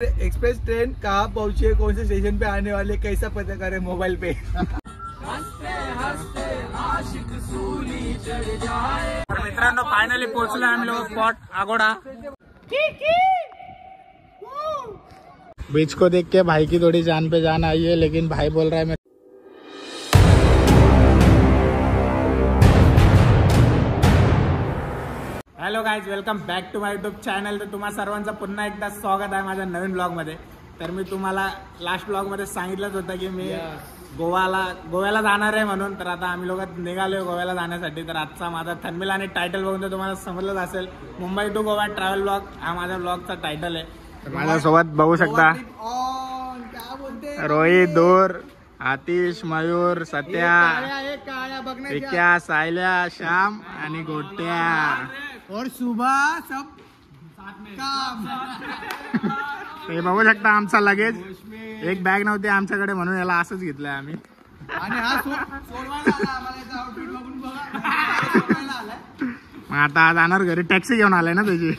Express train कहाँ पहुंची है, कौन से स्टेशन पे आने वाले, कैसा पता करे मोबाइल पे। मित्रांनो फायनली पोहोचलो आम्ही लोग स्पॉट आगोड़ा। बीच को देख के भाई की थोड़ी जान पे जान आई है, लेकिन भाई बोल रहा है hello guys, welcome back to my YouTube channel. तर तुम्हा सर्वांचं पुन्हा एकदा स्वागत आहे माझ्या नवीन ब्लॉगमध्ये। तर मी तुम्हाला लास्ट ब्लॉगमध्ये सांगितलंच होतं की मी गोव्याला जाणार आहे म्हणून। तर आता आम्ही लोक निघालोय गोव्याला जाण्यासाठी। तर आजचा माझा थंबनेल आणि टायटल बघून तर तुम्हाला समजलंच असेल, Mumbai to Goa travel blog हा माझ्या ब्लॉगचा टायटल आहे। माझ्यासोबत बघू शकता रोहित, दूर, आतिश, मयूर, सत्या, विक्या, सायल्या, श्याम आणि गोट्या और सुबह सब काम। हे बघू शकता आमचा लगेज। एक बॅग नव्हती आमच्याकडे म्हणून याला असंच घेतलंय आम्ही। आणि हा सोडवायला आला आम्हाला, याचा आउटफिट बघून बघा सोडवायला आलाय। मग आता जाणार घरी, टॅक्सी घेऊन आलाय ना त्याची।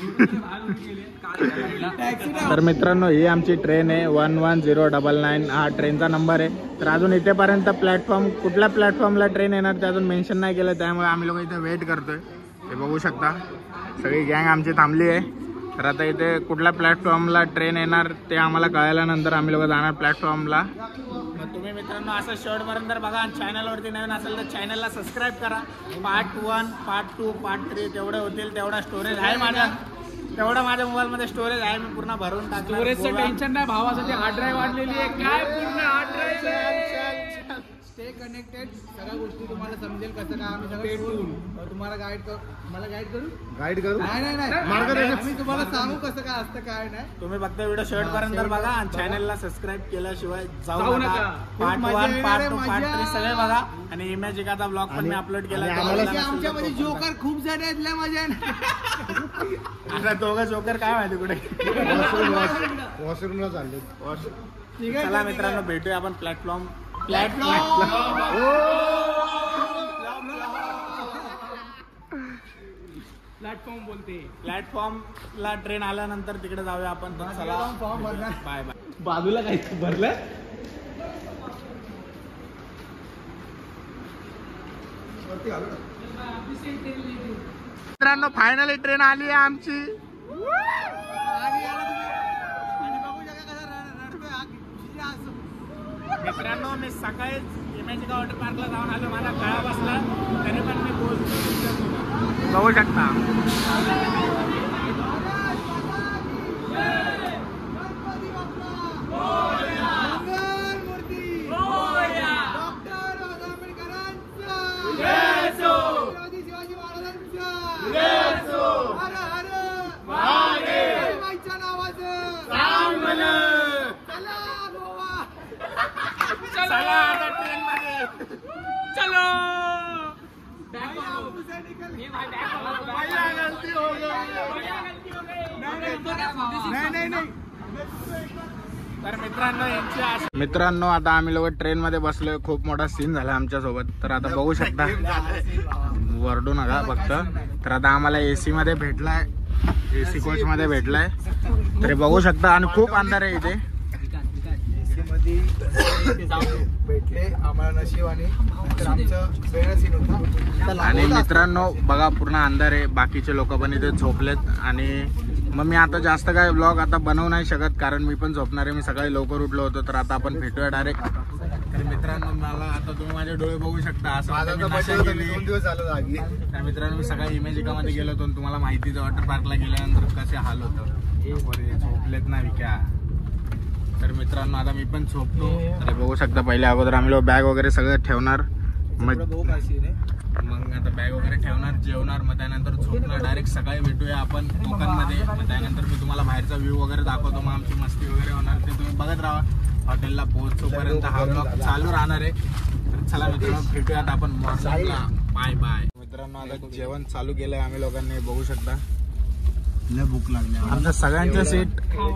तर मित्रांनो ही आमची ट्रेन आहे 11099, हा ट्रेनचा नंबर आहे। तर अजून इथेपर्यंत प्लॅटफॉर्म, कुठल्या प्लॅटफॉर्मला ट्रेन येणार ते अजून मेन्शन नाही केलं, त्यामुळे आम्ही लोक इथे वेट करतोय। हे बघू शकता सगळी गँग आमची थांबली आहे। तर आता इथे कुठल्या प्लॅटफॉर्मला ट्रेन येणार ते आम्हाला कळल्यानंतर आम्ही लोक जाणार प्लॅटफॉर्मला। मग तुम्ही मित्रांनो असं शेवटपर्यंत बघा। चॅनलवरती नवीन असेल तर चॅनलला सबस्क्राईब करा। पार्ट 1, पार्ट 2, पार्ट 3 तेवढे होतील तेवढा स्टोरेज आहे माझ्या, तेवढा माझ्या मोबाईलमध्ये स्टोरेज आहे, मी पूर्ण भरून टाकलं। स्टोरेजचं टेन्शन नाही, भावासाठी हार्ड ड्राईव्ह वाढलेली आहे काय, पूर्ण हार्ड ड्राईव्ह। स्टे कनेक्टेड, सगळ्या गोष्टी तुम्हाला समजेल कसं काय आम्ही सगळं तुम्हाला गाईड करू। मला गाईड करू नाही आम्ही तुम्हाला सांगू कसं काय असतं काय नाही। तुम्ही फक्त व्हिडिओ शेवटपर्यंत बघा आणि चॅनलला सबस्क्राईब केल्याशिवाय जाऊ नका। पार्ट 1, पार्ट 2, पार्ट 3 सगळे बघा। आणि इमॅजिकाचा ब्लॉग पण मी अपलोड केला। आमच्यामध्ये जोकर खूप जण आहेत, लय मजा आहे। आता दोघं जोकर काय माहिती कुठे वॉशरूमला चालले। चला मित्रांनो भेटूया आपण प्लॅटफॉर्म बोलते प्लॅटफॉर्मला ट्रेन आल्यानंतर तिकडे जाऊया आपण। चला बाय बाय। बाजूला काही भरलं मित्रांनो फायनली ट्रेन आली आहे आमची। मित्रांनो मी सकाळीच इमॅजिका वॉटर पार्कला जाऊन आलो, माझा गळा बसला तरी पण मी बोलतो, बघू शकता। चलो मित्रांनो आता आम्ही लोक ट्रेन मध्ये बसलोय। खूप मोठा सीन झाला आमच्या सोबत। तर आता बघू शकता, वरडू नका फक्त। तर आता आम्हाला एसी मध्ये भेटलाय, एसी कोच मध्ये भेटलाय। तरी बघू शकता आणि खूप अंधार आहे इथे। भेटले आम्हाला नशीब आणि आणि मित्रांनो बघा पूर्ण अंधार आहे, बाकीचे लोक पण इथे झोपलेत। आणि मग मी आता जास्त काय ब्लॉग आता बनवू नाही शकत, कारण मी पण झोपणार आहे। मी सकाळी लवकर उठलो होतो। तर आता आपण भेटूया डायरेक्ट। तर मित्रांनो मला आता तुम्ही माझे डोळे बघू शकता, असं 2 दिवस झालं। तर मित्रांनो मी सकाळी इमॅजिकामध्ये गेलो होतो, तुम्हाला माहितीच वॉटर पार्कला गेल्यानंतर कसे हाल होतं, झोपलेत ना विक्या। तर मित्रांनो आता मी पण झोपतो। तर बघू शकता पहिले अगोदर आम्ही लोक बॅग वगैरे सगळं ठेवणार, मग आता बॅग वगैरे ठेवणार, जेवणार, मग त्यानंतर झोपणार। डायरेक्ट सकाळी भेटूया आपण कोकणमध्ये। मग त्यानंतर मी तुम्हाला बाहेरचा व्ह्यू वगैरे दाखवतो, मग आमची मस्ती वगैरे होणार ते तुम्ही बघत राहा। हॉटेलला पोहोचोपर्यंत हा ब्लॉग चालू राहणार आहे। तर चला मित्रांनो भेटूयात आपण मॉर्निंगला। Bye bye. मित्रांनो आता जेवण चालू केलंय आम्ही लोकांनी, बघू शकता भूक लागली। आमच्या सगळ्यांच्या सीट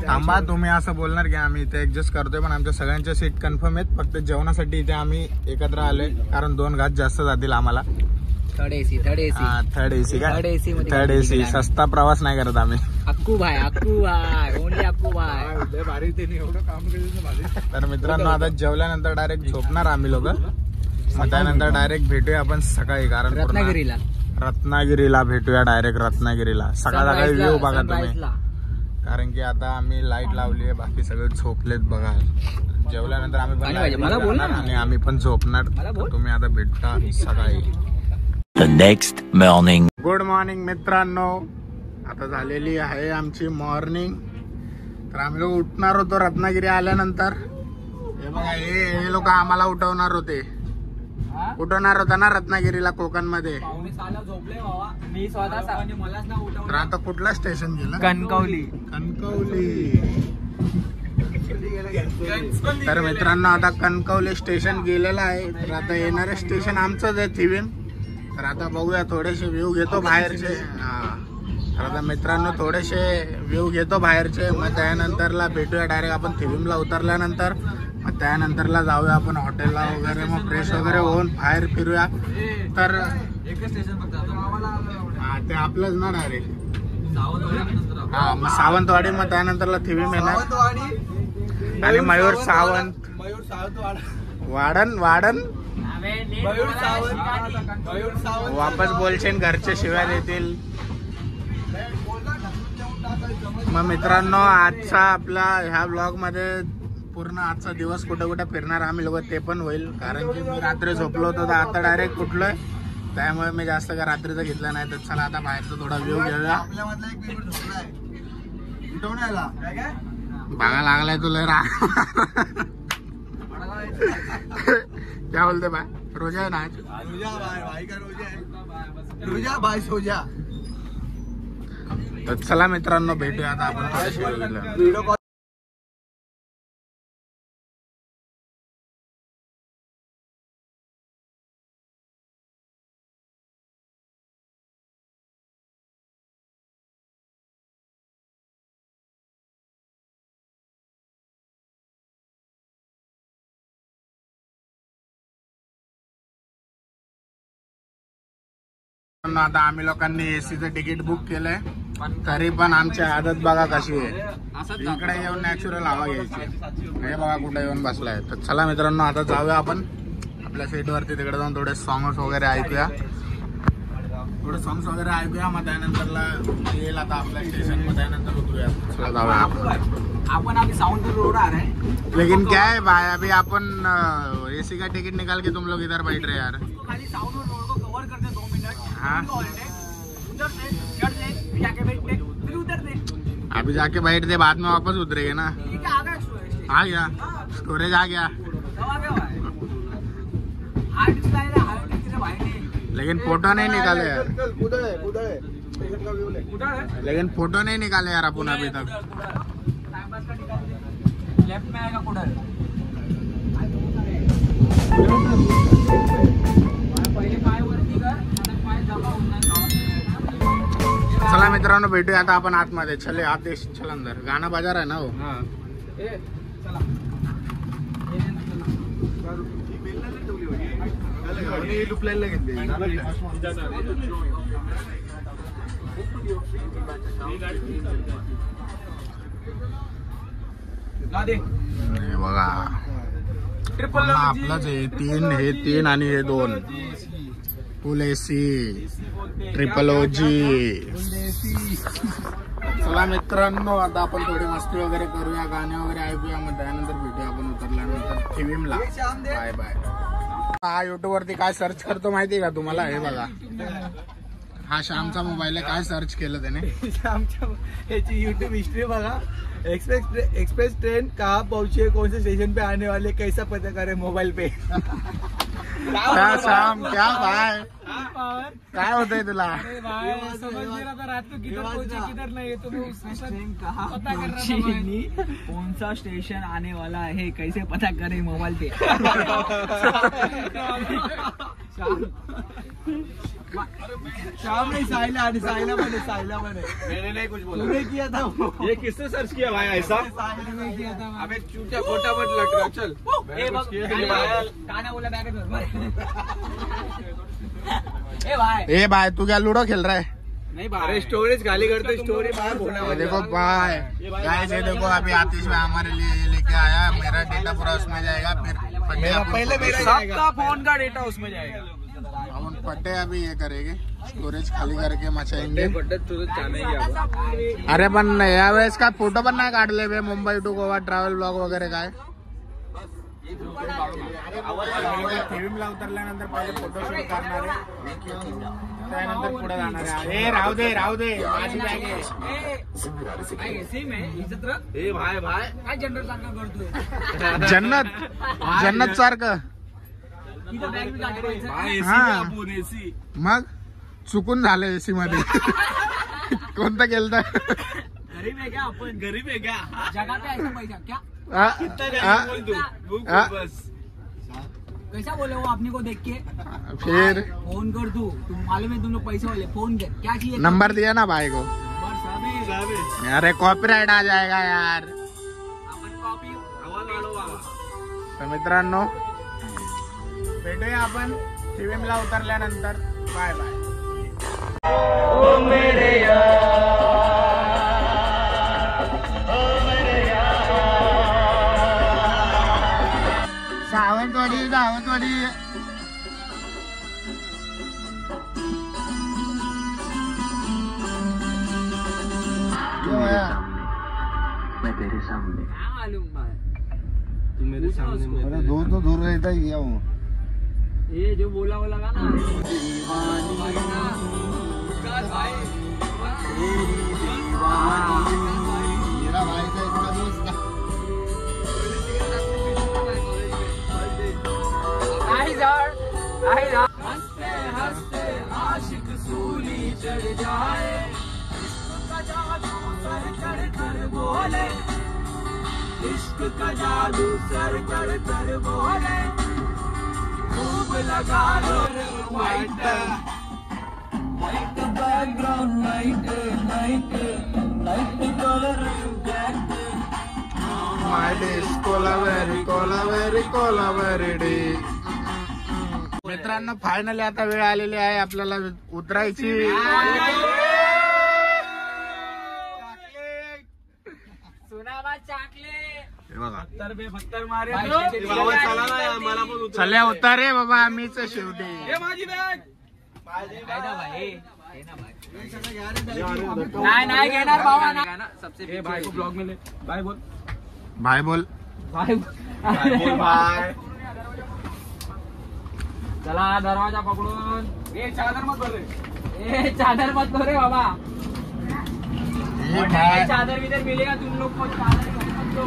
थांबा, तुम्ही असं बोलणार की आम्ही इथे ऍडजस्ट करतोय, पण आमच्या सगळ्यांच्या सीट कन्फर्म आहेत। फक्त जेवणासाठी इथे आम्ही एकत्र आलोय, कारण 2 घास जास्त जातील आम्हाला। थर्ड एसी थर्ड एसी सस्ता प्रवास नाही करत आम्ही। अक्कू भाई ओनली अक्कू भाई भारी त्यांनी एवढं काम केलं भारी. तर मित्रांनो आता जेवल्यानंतर डायरेक्ट झोपणार आम्ही लोक. मग त्यानंतर डायरेक्ट भेटूया आपण सकाळी, कारण रत्नागिरीला भेटूया डायरेक्ट रत्नागिरीला. सकाळी व्ह्यू बघा तुम्ही, कारण की आता आम्ही लाईट लावली आहे, बाकी सगळे झोपलेत बघा. जेवल्यानंतर आम्ही पण आणि आम्ही पण झोपणार. तुम्ही आता भेटता सकाळी. Next morning. गुड मॉर्निंग मित्रांनो, आता झालेली आहे आमची मॉर्निंग. तर आम्ही लोक उठणार होतो रत्नागिरी आल्यानंतर. हे बघा हे लोक आम्हाला उठवणार होते, उठवणार होता ना रत्नागिरीला कोकण मध्ये. तर आता कुठला स्टेशन गेला? कणकवली. तर मित्रांनो आता कणकवली स्टेशन गेलेलं आहे. तर आता येणारे स्टेशन आमचंच आहे थिवीम. तर आता बघूया, थोडेसे व्ह्यू घेतो बाहेरचे. तर आता मित्रांनो थोडेसे व्ह्यू घेतो बाहेरचे. मग त्यानंतरला भेटूया डायरेक्ट आपण थिवीमला उतरल्यानंतर. मग त्यानंतरला जाऊया आपण हॉटेलला वगैरे, मग फ्रेश वगैरे होऊन बाहेर फिरूया. तर हा ते आपलंच ना डायरेक्ट. हा मग सावंतवाडी, मग त्यानंतरला थिवीम येणार. आणि मयूर सावंत वाढन वापस बोलशील, घरचे शिव्या देतील. मग मित्रांनो आजचा आपला ह्या ब्लॉग मध्ये पूर्ण आजचा दिवस कुठे कुठे फिरणार आम्ही लोक ते पण होईल. कारण की मी रात्री झोपलो होतो, तर आता डायरेक्ट उठलोय, त्यामुळे मी जास्त काय रात्रीचं घेतलं नाही. तर चला आता बाहेरचा थोडा व्ह्यू घेऊया. बघा लागलाय तुला रा क्या बोलते भाई? रोजा है ना आज? रोजा भाई सोजा. तर चला मित्रांनो भेटूया आता आपण थोड्याशा. आता आम्ही लोकांनी एसीचं तिकीट बुक केलंय, तरी पण आमची आदत बघा कशी आहे. इकडे येऊन नॅचरल हवा घ्यायची. हे बघा कुठे येऊन बसलाय. तर चला मित्रांनो आता जाऊया आपण आपल्या सीटवरती, तिकडे जाऊन थोडे सॉंग्स वगैरे ऐकूया. मग त्यानंतरला येईल आता आपल्या स्टेशन. मग त्यानंतर उतरूया. चला जाऊया आपण अभी साउंड रोड आ रहा है. लेकिन क्या है भाई, अभी अपन एसी का टिकट निकाल के तुम लोग इधर बैठ रहे यार. खाली साउंड रोड को कवर करते 2 मिनट. हाँ उधर से जाके बैठते, फिर उधर से अभी जाके बैठ दे, बाद में वापस उतरेंगे ना. ठीक है, आ गया स्टोरेज आ गया. लेकिन फोटो नहीं निकाले यार. लेकिन फोटो नहीं निकाले यार अपन अभी तक. लेफ्ट में आएगा कुडर. पहिले पाय वरती कर, आता पाय दबाव. चला मित्रांनो भेटूया आता आपण आतमध्ये. चले आदेश चल अंदर. गाणं बाजार आहे ना हो. बघा आपलंच आहे. 3 हे 3 आणि हे 2 फुल एसी ट्रिपल ओजी. चला मित्रांनो आता आपण थोडी मस्ती वगैरे करूया, गाणे वगैरे ऐकूया. मग त्यानंतर भेटूया आपण उतरल्यानंतर थिवीमला. Bye bye. हा युट्यूब वरती काय सर्च करतो माहितीये का तुम्हाला? हे बघा हा श्यामचा मोबाईल आहे. काय सर्च केलं त्याने? श्यामच्या याची युट्यूब हिस्ट्री बघा. एक्सप्रेस ट्रेन कहाँ पहुंचे, कौन से स्टेशन पे आने वाले, कैसा पता करे मोबाईल पे. क्या श्याम, क्या भाई काय होतंय तुला? कौन सा स्टेशन आने वाला है, कैसे पता करे मोबाइल पे. शाम नहीं साइला मैंने नहीं कुछ बोला. तूने किया था ये किसने सर्च किया भाई ऐसा? नहीं किया था. अबे चूतिया खोटा मत लग रहा. चल गाना बोला बैग ए भाई तू क्या लूडो खेल रहा है? नहीं अरे स्टोरेज खाली करते स्टोरी बाहर देखो भाई गाइस ये देखो अभी आतिश भाई हमारे लिए ये लेके आया, मेरा डेटा पूरा उसमें जाएगा, फिर मेरा पहले सबका फोन का डेटा उसमें जाएगा। हम पट्टे अभी ये करेंगे, स्टोरेज खाली करके मचाएंगे। अरे पण यावेळेस का फोटो पण नाही काढले बे, Mumbai to Goa travel blog वगैरे काय फिल्मला उतरल्यानंतर पहिले फोटोशूट करणार आहे, त्यानंतर पुढे जाणार आहे। हे राहू दे माझी बॅग आहे। भाई भाई काय जनरल चांगला करतोय जन्नत सारखं तिथं बॅग बी टाकायचं. हा मग चुकून झालं एसी मध्ये कोणता केलता गरीब आहे क्या आपण गरीब है क्या? जगह पे ऐसा पैसा क्या कैसा बोले वो अपने को देख के फिर फोन कर तुम मालूम है तुम लोग पैसे वाले फोन कर क्या चाहिए नंबर दिया ना भाई को। नंबर सब है अरे कॉपीराइट आ जाएगा यार। अपन कॉपी तर मित्रांनो भेटूया आपण ला उतरल्यानंतर। Bye bye. सावंतवाडी मैं तेरे सामने क्या मालूम भाई तू मेरे सामने अरे दूर तो दूर रहता ही गया हूँ। ये जो बोला वो लगा ना मेरा भाई का इसका दोस्त था। हंसते हंसते आशिक सूली चढ़ जाए इश्क का जादू सर चढ़ कर बोले इश्क का जादू सर चढ़ कर बोले खूब लगा low white white background light colour black My days Kolaveri day. मित्रांनो फायनली आता वेळ आलेली आहे आपल्याला उतरायची। सुनावा चाकले हे बघा पत्थर मारे चले उतारे बाबा मीच शेवटी। माझी बॅग नाही घेणार भावा ना सबसे भाई को ब्लॉग में ले भाई बोल भाई बोल भाई बाय। चला दरवाजा पकडून ये चादर मत भर ए चादर मत दो रे बाबा हे भाई चादर विदर मिलेगा तुम लोग को चादर मत दो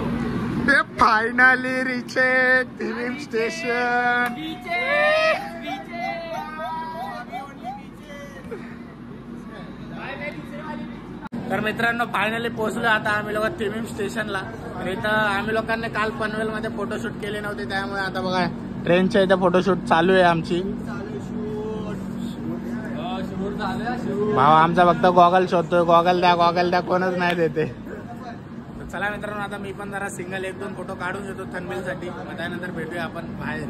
फाइनली रिचेड फिल्म स्टेशन। तर मित्रांनो फायनली पोहोचलो आता आम्ही लोक थिमिम स्टेशनला। तर इथं आम्ही लोकांनी काल पनवेल मध्ये फोटोशूट केले नव्हते, त्यामुळे आता बघा ट्रेनच्या इथे फोटोशूट चालू आहे आमची। भाऊ आमचा फक्त गॉगल शोधतोय, गॉगल द्या कोणच नाही देते। चला मित्रांनो आता मी पण जरा सिंगल 1-2 फोटो काढून घेतो थंबनेल साठी, मग त्यानंतर भेटूया आपण बाहेर।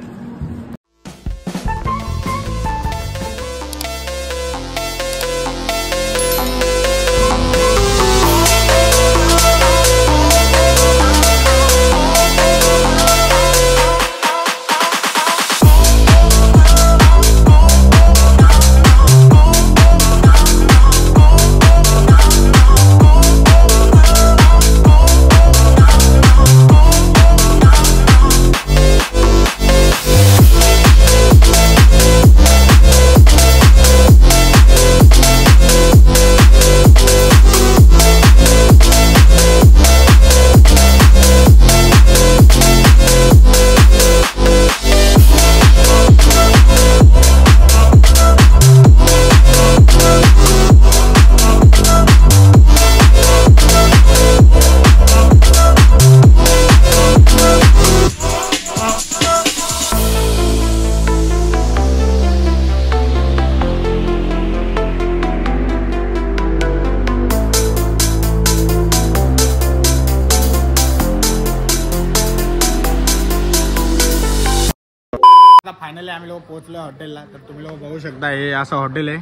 फायनली आम्ही लोक पोहोचलो हॉटेलला। तर तुम्ही लोक बघू शकता हे असं हॉटेल आहे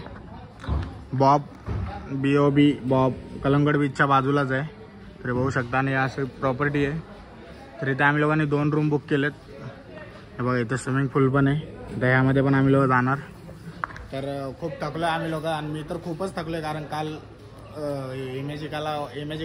बॉब BOB बॉब कलंगड बीचच्या बाजूलाच आहे. तरी बघू शकता आणि अशी प्रॉपर्टी आहे. तर इथे आम्ही लोकांनी 2 रूम बुक केलेत. हे बघा इथे स्विमिंग पूल पण आहे. तर ह्यामध्ये पण आम्ही लोक जाणार. तर खूप थकलो आम्ही लोक आणि मी तर खूपच थकलो कारण काल इमेजिका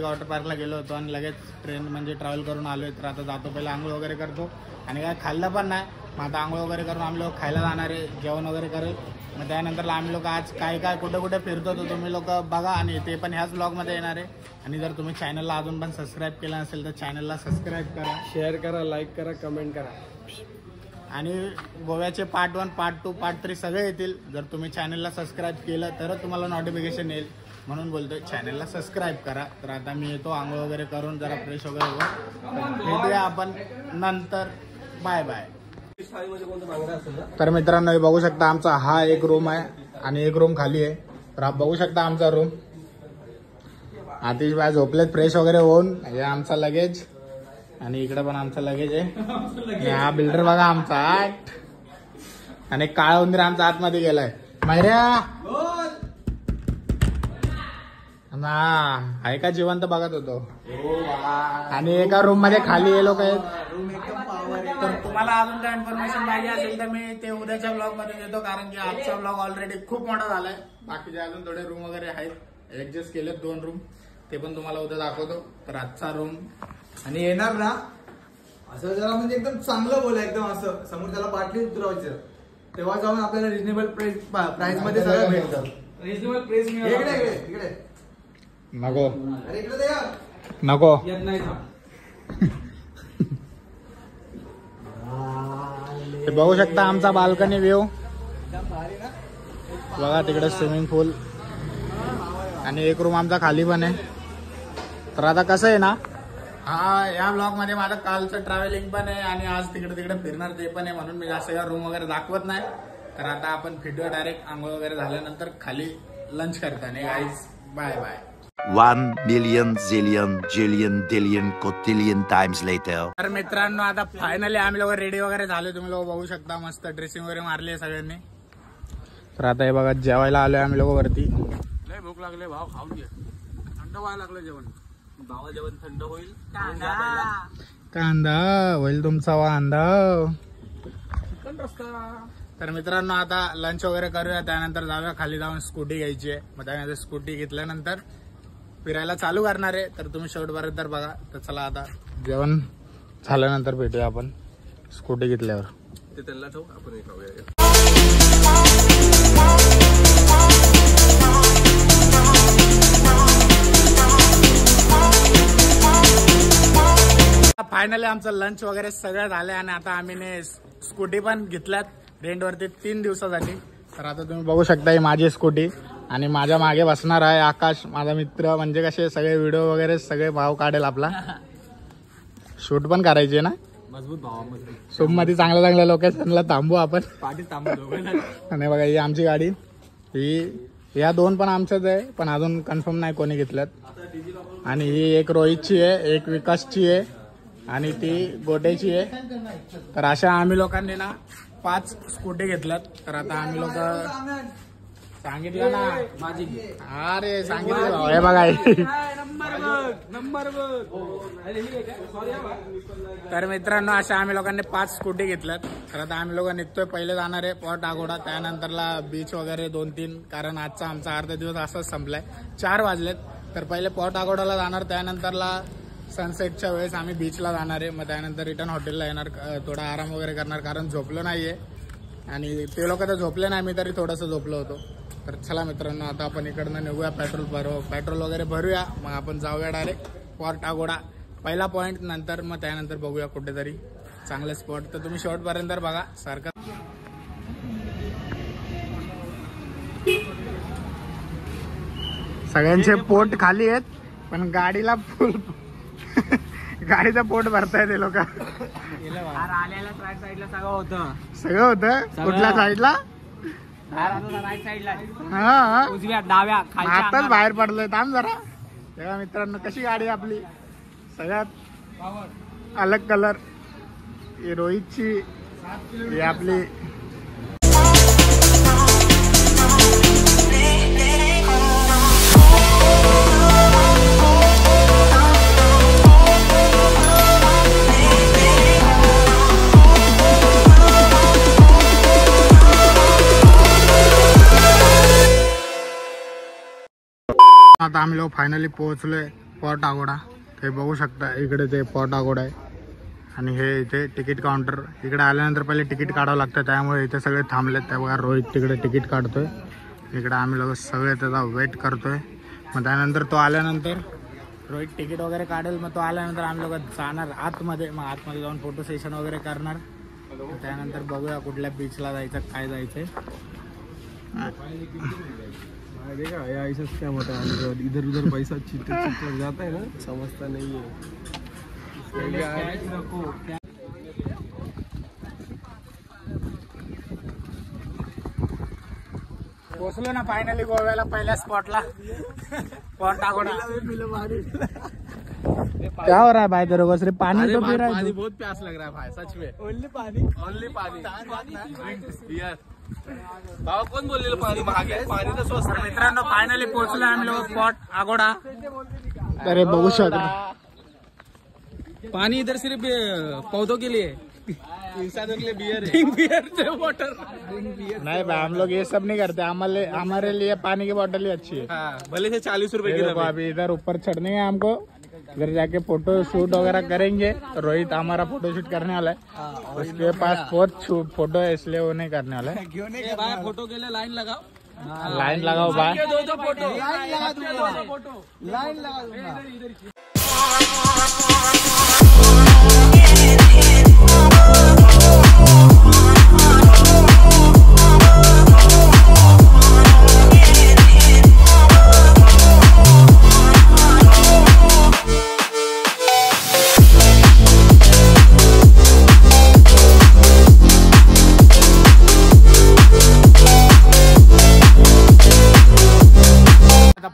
वॉटर पार्कला गेलो होतो आणि लगेच ट्रेन म्हणजे ट्रॅव्हल करून आलो आहे. तर आता जातो पहिला आंघोळ वगैरे करतो आणि काय खाल्लं पण नाही. मग आता आंघोळ वगैरे करून आम्ही लोक खायला जाणार आहे, जेवण वगैरे करेल. मग त्यानंतरला आम्ही लोक आज काय कुठे कुठे फिरतो तर तुम्ही लोक बघा आणि ते पण ह्याच ब्लॉगमध्ये येणार आहे. आणि जर तुम्ही चॅनलला अजून पण सबस्क्राईब केलं नसेल तर चॅनलला सबस्क्राईब करा, शेअर करा, लाईक करा, कमेंट करा. आणि गोव्याचे पार्ट 1, पार्ट 2, पार्ट 3 सगळे येतील. जर तुम्ही चॅनलला सबस्क्राईब केलं तरच तुम्हाला नोटिफिकेशन येईल. म्हणून बोलतोय चॅनलला सबस्क्राईब करा. तर आता मी येतो आंघोळ वगैरे करून जरा फ्रेश वगैरे होऊन भेटूया आपण नंतर. Bye bye. तर मित्रांनो हे बघू शकता आमचा हा एक रूम आहे आणि एक रूम खाली आहे. तर आप बघू शकता आमचा रूम. आतिश भाई झोपलेत फ्रेश वगैरे होऊन. हे आमचा लगेज आणि इकडे पण आमचा लगेज आहे. हा बिल्डर बघा आमचा आणि काळा उंदीर आमचा आतमध्ये गेलाय. मैऱ्या आहे का जिवंत बघत होतो. आणि एका रूम मध्ये खाली हे लोक आहेत. तर तुम्हाला अजून काय इन्फॉर्मेशन पाहिजे असेल तर मी ते उद्याच्या ब्लॉग मध्ये देतो कारण की आजचा ब्लॉग ऑलरेडी खूप मोठा झालाय. बाकीचे अजून थोडे रूम वगैरे आहेत, ऍडजस्ट केलेत 2 रूम, ते पण तुम्हाला उद्या दाखवतो. तर आजचा रूम आणि येणार ना असं जरा म्हणजे एकदम चांगलं बोला, एकदम असं समोर त्याला बाटली उतरवायचं तेव्हा जाऊन आपल्याला रिजनेबल प्राइस मध्ये सगळं भेटतं. रिजनेबल प्राइस इकडे नको नको येत नाही. ते बघू शकता आमचा बाल्कनी व्ह्यू बघा. तिकडे स्विमिंग पूल आणि एक रूम आमचा खाली पण आहे. तर आता कसं आहे ना, या ब्लॉग मध्ये माझं कालचं ट्रॅव्हलिंग पण आहे आणि आज तिकडे फिरणार ते पण आहे. म्हणून मी जास्त रूम वगैरे दाखवत नाही. तर आता आपण फिटूया डायरेक्ट आंघोळ वगैरे झाल्यानंतर खाली लंच करताना. Guys bye bye. 1 million zillion jillion dillion cotillion times later. तर मित्रांनो आता फायनली आम्ही लोक रेडी वगैरे झाले. तुम्ही लोक बघू शकता मस्त ड्रेसिंग वगैरे मारली आहे सगळ्यांनी. तर आता हे बघा जेवायला आलोय आम्ही लोक वरती. लय भूक लागले भाव, खाऊन घे. थंड व्हायला लागलं जेवण. भावा जेवण थंड होईल. कांदा होईल तुमचा वांदा. रस्ता. तर मित्रांनो आता लंच वगैरे करूया, त्यानंतर जाऊया खाली जाऊन स्कूटी घ्यायची आहे. मग त्यानंतर स्कूटी घेतल्यानंतर फिरायला चालू करणार आहे. तर तुम्ही शेवटपर्यंत बघा. तर चला आता जेवण झाल्यानंतर भेटूया आपण स्कूटी घेतल्यावर. ते त्यांना ठेवू, आपण खाऊया. फायनली आमचं लंच वगैरे सगळं झालंय आणि आता आम्ही स्कूटी पण घेतल्यात रेंटवरती 3 दिवसासाठी. तर आता तुम्ही बघू शकता ही माझी स्कूटी आणि माझ्या मागे बसणार आहे आकाश माझा मित्र. म्हणजे कसे सगळे व्हिडिओ वगैरे सगळे भाव काढेल आपला. शूट पण करायचे ना मजबूत भावा, मजबूत. सोममध्ये चांगल्या लोकेशनला थांबू आपण. पाठी थांबतो. आणि बघा ही आमची गाडी. ही या 2 पण आमच्याच आहे पण अजून कन्फर्म नाही कोणी घेतल्यात. आणि ही एक रोहितची आहे, एक विकासची आहे आणि ती गोटेची आहे. तर अशा आम्ही लोकांनी ना 5 स्कूटी घेतल्यात. तर आता आम्ही लोक सांगितलं ना माझी. अरे सांगितलं हे बघा. नंबर तर मित्रांनो अशा आम्ही लोकांनी 5 स्कूटी घेतल्यात. तर आता आम्ही लोक निघतोय. पहिले जाणार आहे पॉट आगोडा, त्यानंतरला बीच वगैरे 2-3 कारण आजचा आमचा अर्धा दिवस असाच संपलाय. 4 वाजलेत. तर पहिले पॉट आगोडाला जाणार, त्यानंतरला सनसेटच्या वेळेस आम्ही बीचला जाणार आहे. मग त्यानंतर रिटर्न हॉटेलला येणार, थोडा आराम वगैरे करणार कारण झोपलो नाहीये. आणि ते लोक तर झोपले नाही, मी तरी थोडंसं झोपलो होतो. तर चला मित्रांनो आता आपण इकडनं निघूया, पेट्रोल वगैरे भरूया. मग आपण जाऊया डायरेक्ट पॉट आगोडा पहिला पॉईंट. नंतर मग त्यानंतर बघूया कुठेतरी चांगले स्पॉट. तर तुम्ही शेवटपर्यंत बघा सारखं. सगळ्यांचे पोट खाली आहेत पण गाडीला फुल गाडीचं पोट भरताय ते लोक. आल्याला राईट साईडला सगळं होतं. कुठल्या साईडला? राईट साईडला. हा उजव्या डाव्या आताच बाहेर पडलोय. थांब जरा. तेव्हा मित्रांनो कशी गाडी आपली सगळ्यात अलग कलर. ही रोहितची, ही आपली आता आम्ही लोक फायनली पोहोचलोय पॉट आगोडा. हे बघू शकता इकडे ते पॉट आगोडा आहे आणि हे इथे तिकीट काउंटर. इकडे आल्यानंतर पहिले तिकीट काढावं लागतं, त्यामुळे इथे सगळे थांबलेत. त्या बघा रोहित तिकडे तिकीट काढतोय. इकडे आम्ही लोक सगळे त्याचा वेट करतोय. मग त्यानंतर तो आल्यानंतर रोहित तिकीट वगैरे काढेल. मग तो आल्यानंतर आम्ही लोक जाणार आतमध्ये. मग आतमध्ये जाऊन फोटो सेशन वगैरे करणार. त्यानंतर बघूया कुठल्या बीचला जायचं, काय जायचंय. देखा ऐसा क्या होता है, इधर उधर पैसा चिट जाता है ना, समझता नहीं है. पोचलो ना फायनली गोव्याला पहिल्या स्पॉटला. पॉट आगोडा. क्या हो रहा है भाई तेरे को? सिर्फ पानी तो पी रहा है. पानी बहुत प्यास लग रहा है भाई, सच में. ओनली पानी. भाव कोण बोललेलं पाणी महाग आहे, पाणी तर स्वस्त. मित्रांनो फायनली पोहोचलो आम्ही लोक पॉट आगोडा. तर हे बघू शकता पानी इधर सिर्फ पौधों के लिए, इंसानों के लिए बियर है. बियर वाटर नहीं भाई, हम लोग ये सब नहीं करते. हमारे लिए पानी की बोतल ही अच्छी है. भले से 40 रुपए देखो किलो. अभी इधर ऊपर चढ़ने है हमको. इधर जाके फोटो शूट वगैरह करेंगे. रोहित हमारा फोटो शूट करने वाला है. उसके पास बहुत फोटो है, इसलिए वो नहीं करने वाला है. भाई फोटो के लिए लाइन लगाओ. लाइन लगाओ भाई. दो फोटो लाइन लगा दूंगा. लाइन लगा दूंगा.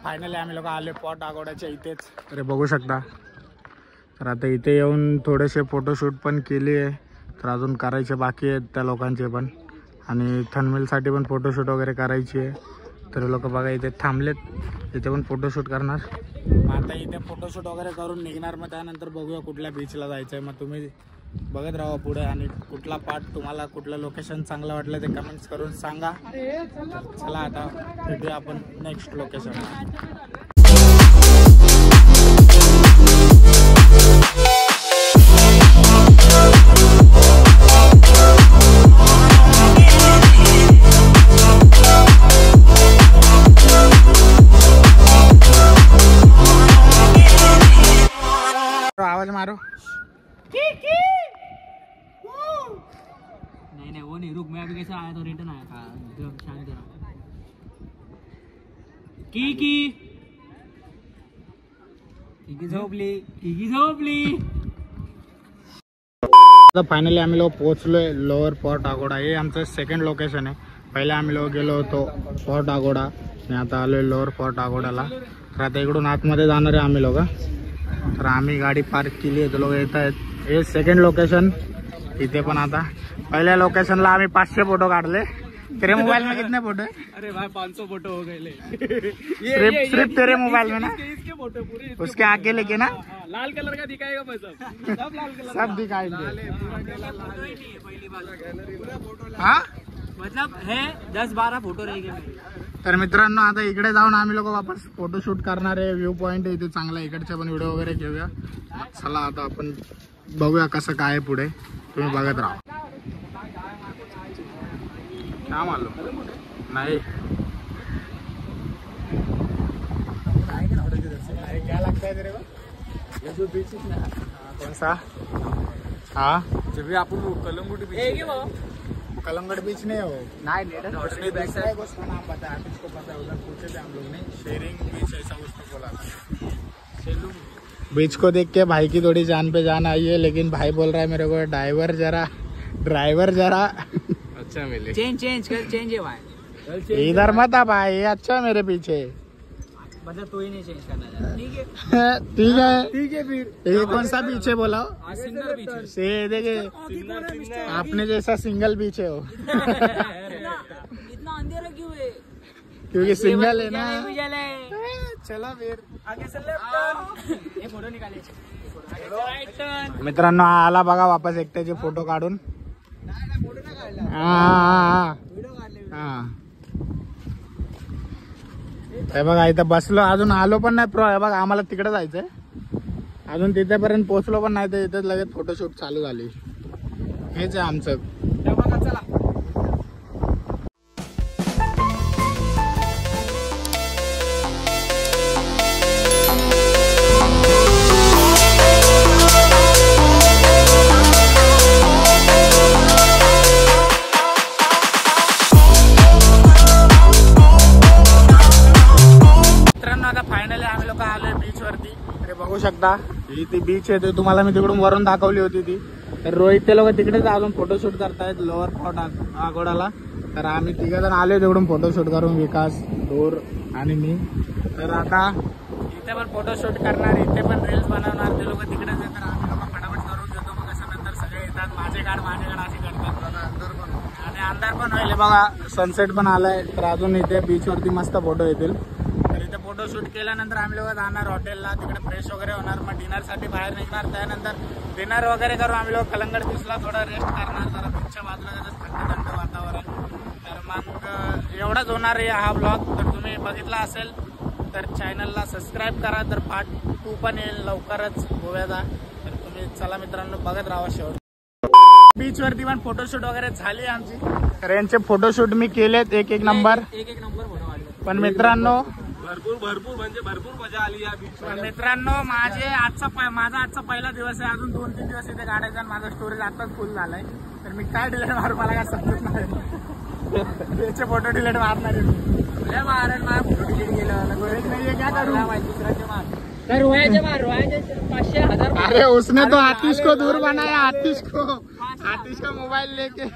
फायनली आम्ही लोक आले पॉट आगोड्याच्या इथेच. तर बघू शकता. तर आता इथे येऊन थोडेसे फोटोशूट पण केली आहे. तर अजून करायचे बाकी आहेत त्या लोकांचे पण. आणि थंबनेलसाठी पण फोटोशूट वगैरे करायची आहे. तर लोक बघा इथे थांबलेत, इथे पण फोटोशूट करणार. मग आता इथे फोटोशूट वगैरे करून निघणार. मग त्यानंतर बघूया कुठल्या बीचला जायचं आहे. मग तुम्ही बघत राहा पुढे. आणि कुठला पार्ट तुम्हाला, कुठलं लोकेशन चांगलं वाटलं ते कमेंट्स करून सांगा. चला आता भेटूया आपण नेक्स्ट लोकेशन. आवाज मारो. नहीं वो नहीं, रुक. मैं अभी कैसे आया था, रिटर्न आया था. शांत रहा. की झोपली. आता फायनली आम्ही लोक पोहोचलोय लोअर पॉट आगोडा. हे आमचं सेकंड लोकेशन आहे. पहिले आम्ही लोक गेलो होतो पॉट आगोडा आणि आता आलोय लोअर पॉट आगोडाला. तर आता इकडून आतमध्ये जाणार आहे आम्ही लोक. तर आम्ही गाडी पार्क केली आहे, तर लोक येत आहेत. हे सेकंड लोकेशन. इथे पण आता पहिल्या लोकेशनला आम्ही 500 फोटो काढले. तेरे मोबाइल में कितने फोटो है? अरे भाई 500 फोटो हो गए. सिर्फ तेरे मोबाइल में ना? इसके फोटो पूरे उसके आगे लेके ना लाल कलर का दिखाएगा भाई. सब लाल कलर सब दिखाएंगे. फोटो. हाँ मतलब है 10-12 फोटो रह गए. तर मित्रांनो आता इकडे जाऊन आम्ही लोक वापस फोटोशूट करणार आहे. व्ह्यू पॉइंट इथे चांगला, इकडचे पण व्हिडिओ वगैरे घेऊया. चला आता आपण बघूया कसं काय आहे पुढे. तुम्ही बघत राहा. क्या मालूम नहीं क्या लगता है तेरे को? कौन सा? हाँ जब भी आपण कलंगुट बीच. कलंगड़ बीच नहीं है वो. नहीं दूसरा है, उसका नाम पता है. किसको पता है? उधर पूछे थे हम लोग ने. शेयरिंग बीच ऐसा उसको बोला था. बीच को देख के भाई की थोड़ी जान पे जान आई है. लेकिन भाई बोल रहा है मेरे को ड्राइवर जरा अच्छा मिले. चेंज है भाई. इधर मत आ भाई, अच्छा मेरे पीछे. मतलब तू ही नहीं चेंज करना चाहता. ठीक है फिर. ये कौन सा बीच है बोला? Single beach. से देखे आपने जैसा सिंगल बीच है वो. इतना अंधेरा क्यों है? क्योंकि सिंगल है ना. चलो फिर आगे से लेफ्ट. ये फोटो निकाले. मित्रांनो आला बघा वापस एकट्याचे फोटो काढून. हा हे बघा इथं बसलो, अजून आलो पण नाही प्रो. हे बघा आम्हाला तिकडे जायचंय, अजून तिथेपर्यंत पोहोचलो पण नाही, तर इथेच लगेच फोटोशूट चालू झाली. हेच आहे आमचं. चला बघू शकता ही ती बीच आहे, ते तुम्हाला मी तिकडून वरून दाखवली होती ती. तर रोहित ते लोक तिकडेच अजून फोटोशूट करतायत लोअर फोर्ट आगोडाला. तर आम्ही तिघजण आले तिकडून फोटोशूट करून, विकास, डोर आणि मी. तर आता इथे पण फोटोशूट करणार, इथे पण रील्स बनवणार. ते लोक तिकडेच आहे, तर आम्ही लोक फटाफट करून घेतो. मग नंतर सगळे येतात, माझे काढ असे करतात आणि अंधार पण होईल. बघा सनसेट पण आलाय, तर अजून इथे बीचवरती मस्त फोटो येतील. इथे फोटोशूट केल्यानंतर आम्ही लोक जाणार हॉटेलला, तिकडे फ्रेश वगैरे होणार, मग डिनरसाठी बाहेर निघणार. त्यानंतर डिनर वगैरे करून आम्ही लोक कलंगड बीचला थोडा रेस्ट करणार, जरा बीचच्या बाजूला थंड वातावरण. तर मग एवढाच होणार आहे हा ब्लॉग. तर तुम्ही बघितला असेल तर चॅनलला सबस्क्राईब करा. तर पार्ट 2 पण येईल लवकरच गोव्याचा. तर तुम्ही चला मित्रांनो बघत राहा शेवट. बीच वरती पण फोटोशूट वगैरे झाली आमची. तर यांचे फोटोशूट मी केलेत एक नंबर फोटो आले. पण मित्रांनो भरपूर म्हणजे भरपूर मजा आली या बीच. मित्रांनो माझा आजचा पहिला दिवस आहे. अजून 2-3 दिवस इथे काढायचा आणि माझा स्टोरेज आताच फुल झालाय. तर मी काय डिलीट मारू मला काय समजत नाही. त्याचे फोटो डिलीट मारणार आहे. माझा फोटो डिलीट केलं नाहीये, क्या करू दुसऱ्याचे मार. रोयाचे 500,000. अरे उसने तो आतिश को दूर बनाया, आतिश का मोबाइल लेके.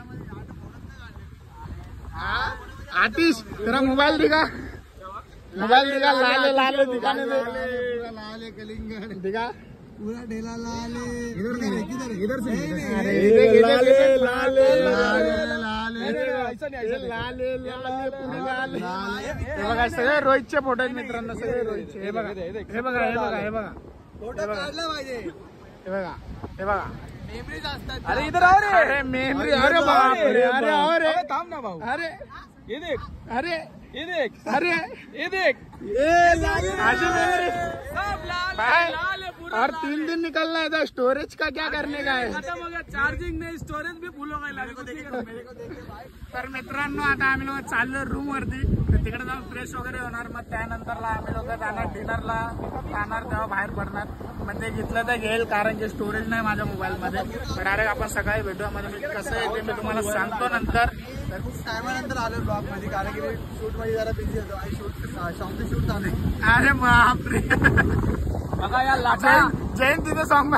आतिश तेरा मोबाइल दिखा, मोबाइल दिखा. लाले दिखाने दे, लाले कलिंगड़ दिखा, पूरा ढेला लाले. इधर से बघा सगळे रोहितचे फोटो आहेत मित्रांनो, सगळे रोहितचे. हे बघा फोटो काढला पाहिजे. हे बघा मेमरीज असतात. अरे इधर आओ रे. अरे मेमरी. अरे बापरे. अरे आओ रे. थांब ना भाऊ. अरे ये देख, अरे ये देख, अरे ये देख. आज मेमरी सब लाल भाई. लाल है पूरा. और 3 दिन निकलना है, तो स्टोरेज का क्या करने का है. खत्म हो गया, चार्जिंग नहीं, स्टोरेज भी फुल हो गई. तर मित्रांनो आता आम्ही लोक चाललो रूम वरती. तर तिकडे जाऊन फ्रेश वगैरे होणार. मग त्यानंतरला आम्ही लोक जाणार डिनरला, जाणार तेव्हा बाहेर पडणार. पण ते घेतलं तर घेईल, कारण की स्टोरेज नाही माझ्या मोबाईल मध्ये. तर डायरेक्ट आपण सकाळी भेटूया. मध्ये मी कसं आहे ते मी तुम्हाला सांगतो नंतर. तर खूप टायमानंतर आलो ब्लॉग मध्ये, कारण की शूट मध्ये जरा बिझी होतो आणि शूट चालू आहे. अरे बापरे. बघा या लाटा. जैन तिथे सॉंग.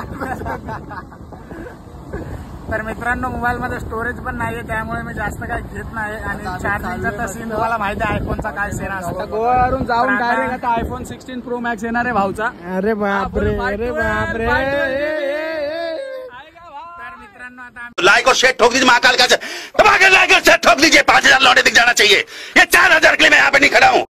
तर मित्रांनो मोबाईल मध्ये स्टोरेज पण नाहीये, त्यामुळे मी जास्त काय घेत नाही. आणि चार्जिंगचा तर सीन तुम्हाला माहिती आहे आयफोनचा काय सीन असतो. गोव्यावरून जाऊन डायरेक्ट आता आयफोन 16 प्रो मॅक्स येणार आहे भाऊचा. अरे बापरे. अरे बापरे. तर मित्रांनो आता लाइक और शेयर ठोक दीजिए, महाकाल का लाइक और शेयर ठोक दीजिए. 5,000 लौटे दिख जाना चाहिए. ये 4,000 के लिए मैं यहाँ पे नहीं खड़ा हूँ.